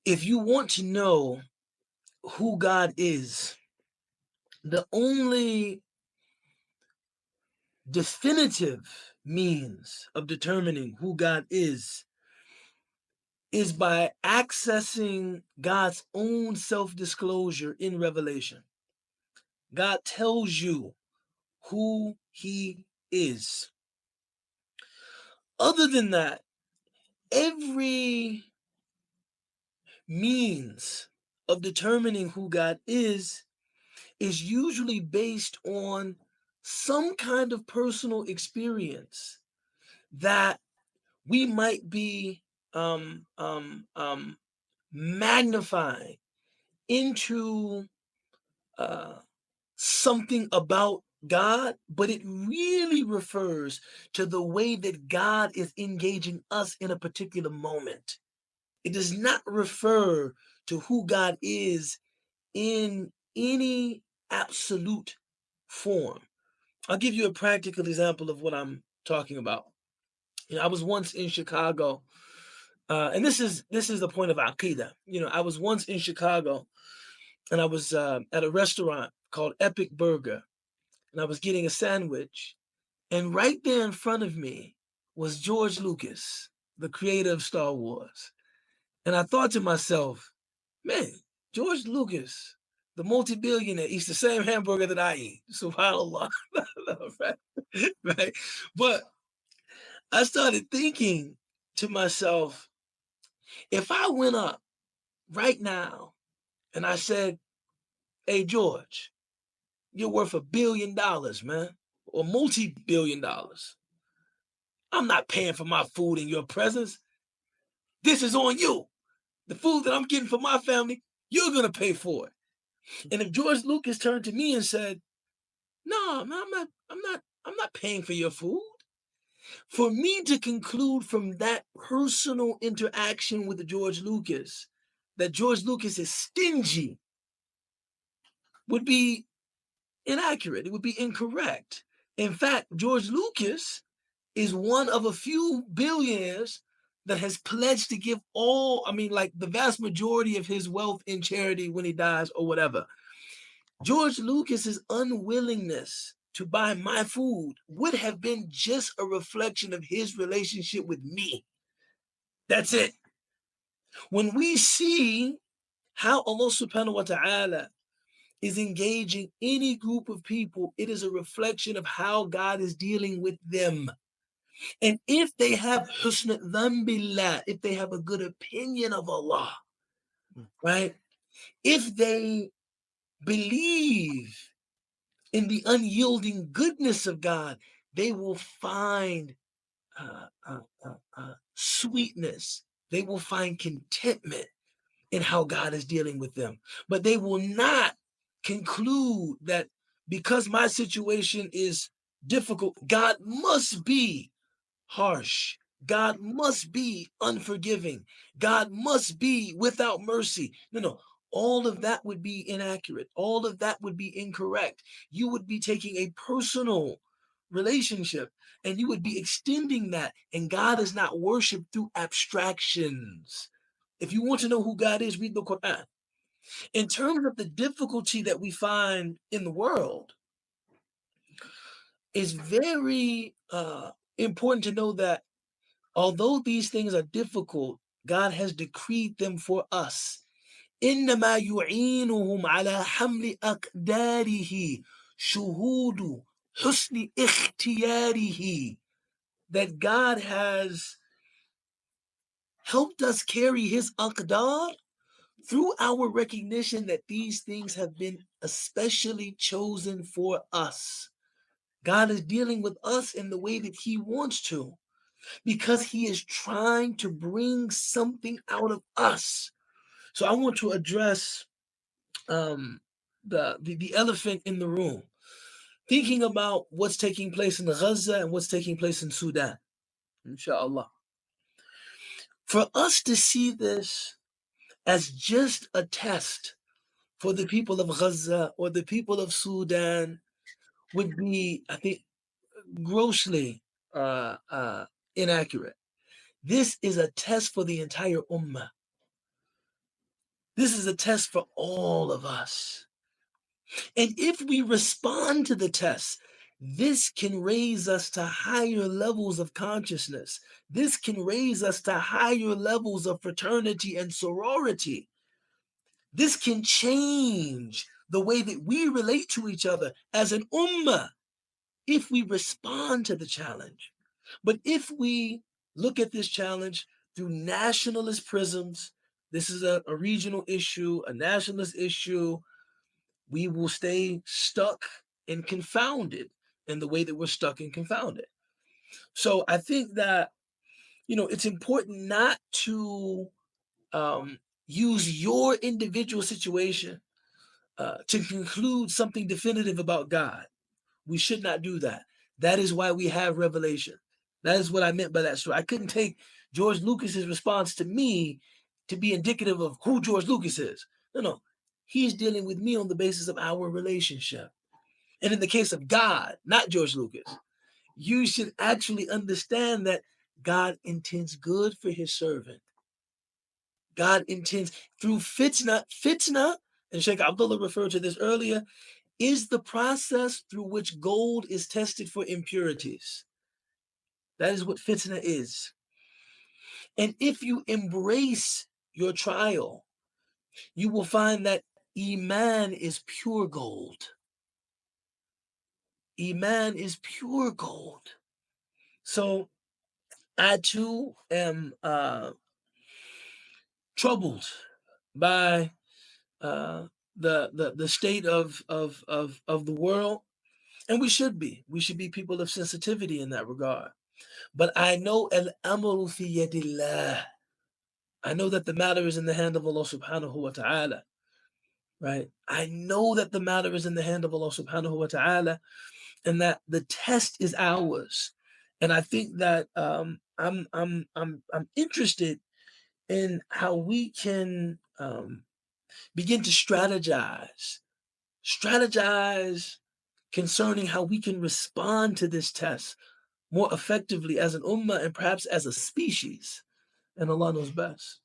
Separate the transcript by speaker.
Speaker 1: If you want to know who God is, the only definitive means of determining who God is by accessing God's own self-disclosure in Revelation. God tells you who he is. Other than that, every means of determining who God is usually based on some kind of personal experience that we might be magnifying into uh, something about God, but it really refers to the way that God is engaging us in a particular moment. It does not refer to who God is in any absolute form. I'll give you a practical example of what I'm talking about. I was once in Chicago, and this is the point of Aqidah. I was once in Chicago, and I was at a restaurant called Epic Burger, and I was getting a sandwich, and right there in front of me was George Lucas, the creator of Star Wars. And I thought to myself, man, George Lucas, the multi-billionaire, eats the same hamburger that I eat. SubhanAllah. Right? Right? But I started thinking to myself, if I went up right now and I said, hey, George, you're worth $1 billion, man, or multi-billion dollars. I'm not paying for my food in your presence. This is on you. The food that I'm getting for my family, you're going to pay for it. And if George Lucas turned to me and said, no, man, I'm not paying for your food. For me to conclude from that personal interaction with George Lucas that George Lucas is stingy would be inaccurate. It would be incorrect. In fact, George Lucas is one of a few billionaires that has pledged to give like the vast majority of his wealth in charity when he dies or whatever. George Lucas's unwillingness to buy my food would have been just a reflection of his relationship with me. That's it. When we see how Allah subhanahu wa ta'ala is engaging any group of people, it is a reflection of how God is dealing with them. And if they have husn dhanbillah, if they have a good opinion of Allah, right? If they believe in the unyielding goodness of God, they will find sweetness. They will find contentment in how God is dealing with them. But they will not conclude that because my situation is difficult, God must be harsh. God must be unforgiving. God must be without mercy. No. All of that would be inaccurate. All of that would be incorrect. You would be taking a personal relationship and you would be extending that. And God is not worshiped through abstractions. If you want to know who God is, read the Quran. In terms of the difficulty that we find in the world, it's very important to know that although these things are difficult, God has decreed them for us. إنما يعينهم على حمل أقداره شهود حسن اختياره. That God has helped us carry his aqdar through our recognition that these things have been especially chosen for us. God is dealing with us in the way that he wants to, because he is trying to bring something out of us. So I want to address the elephant in the room, thinking about what's taking place in Gaza and what's taking place in Sudan, inshallah. For us to see this as just a test for the people of Gaza or the people of Sudan would be, I think, grossly inaccurate. This is a test for the entire ummah. This is a test for all of us. And if we respond to the test, this can raise us to higher levels of consciousness. This can raise us to higher levels of fraternity and sorority. This can change the way that we relate to each other as an ummah if we respond to the challenge. But if we look at this challenge through nationalist prisms, this is a regional issue, a nationalist issue, we will stay stuck and confounded in the way that we're stuck and confounded. So I think that, it's important not to use your individual situation to conclude something definitive about God. We should not do that. That is why we have revelation. That is what I meant by that story. I couldn't take George Lucas's response to me to be indicative of who George Lucas is. No, no. He's dealing with me on the basis of our relationship. And in the case of God, not George Lucas, you should actually understand that God intends good for his servant. God intends through fitna. Fitna, and Shaykh Abdullah referred to this earlier, is the process through which gold is tested for impurities. That is what fitna is. And if you embrace your trial, you will find that Iman is pure gold. Iman is pure gold. So I too am troubled by the state of the world, and we should be. We should be people of sensitivity in that regard. But I know al-amru fi yadillah. I know that the matter is in the hand of Allah subhanahu wa ta'ala. Right? I know that the matter is in the hand of Allah subhanahu wa ta'ala, and that the test is ours. And I think that I'm interested in how we can begin to strategize concerning how we can respond to this test more effectively as an ummah and perhaps as a species. And Allah knows best.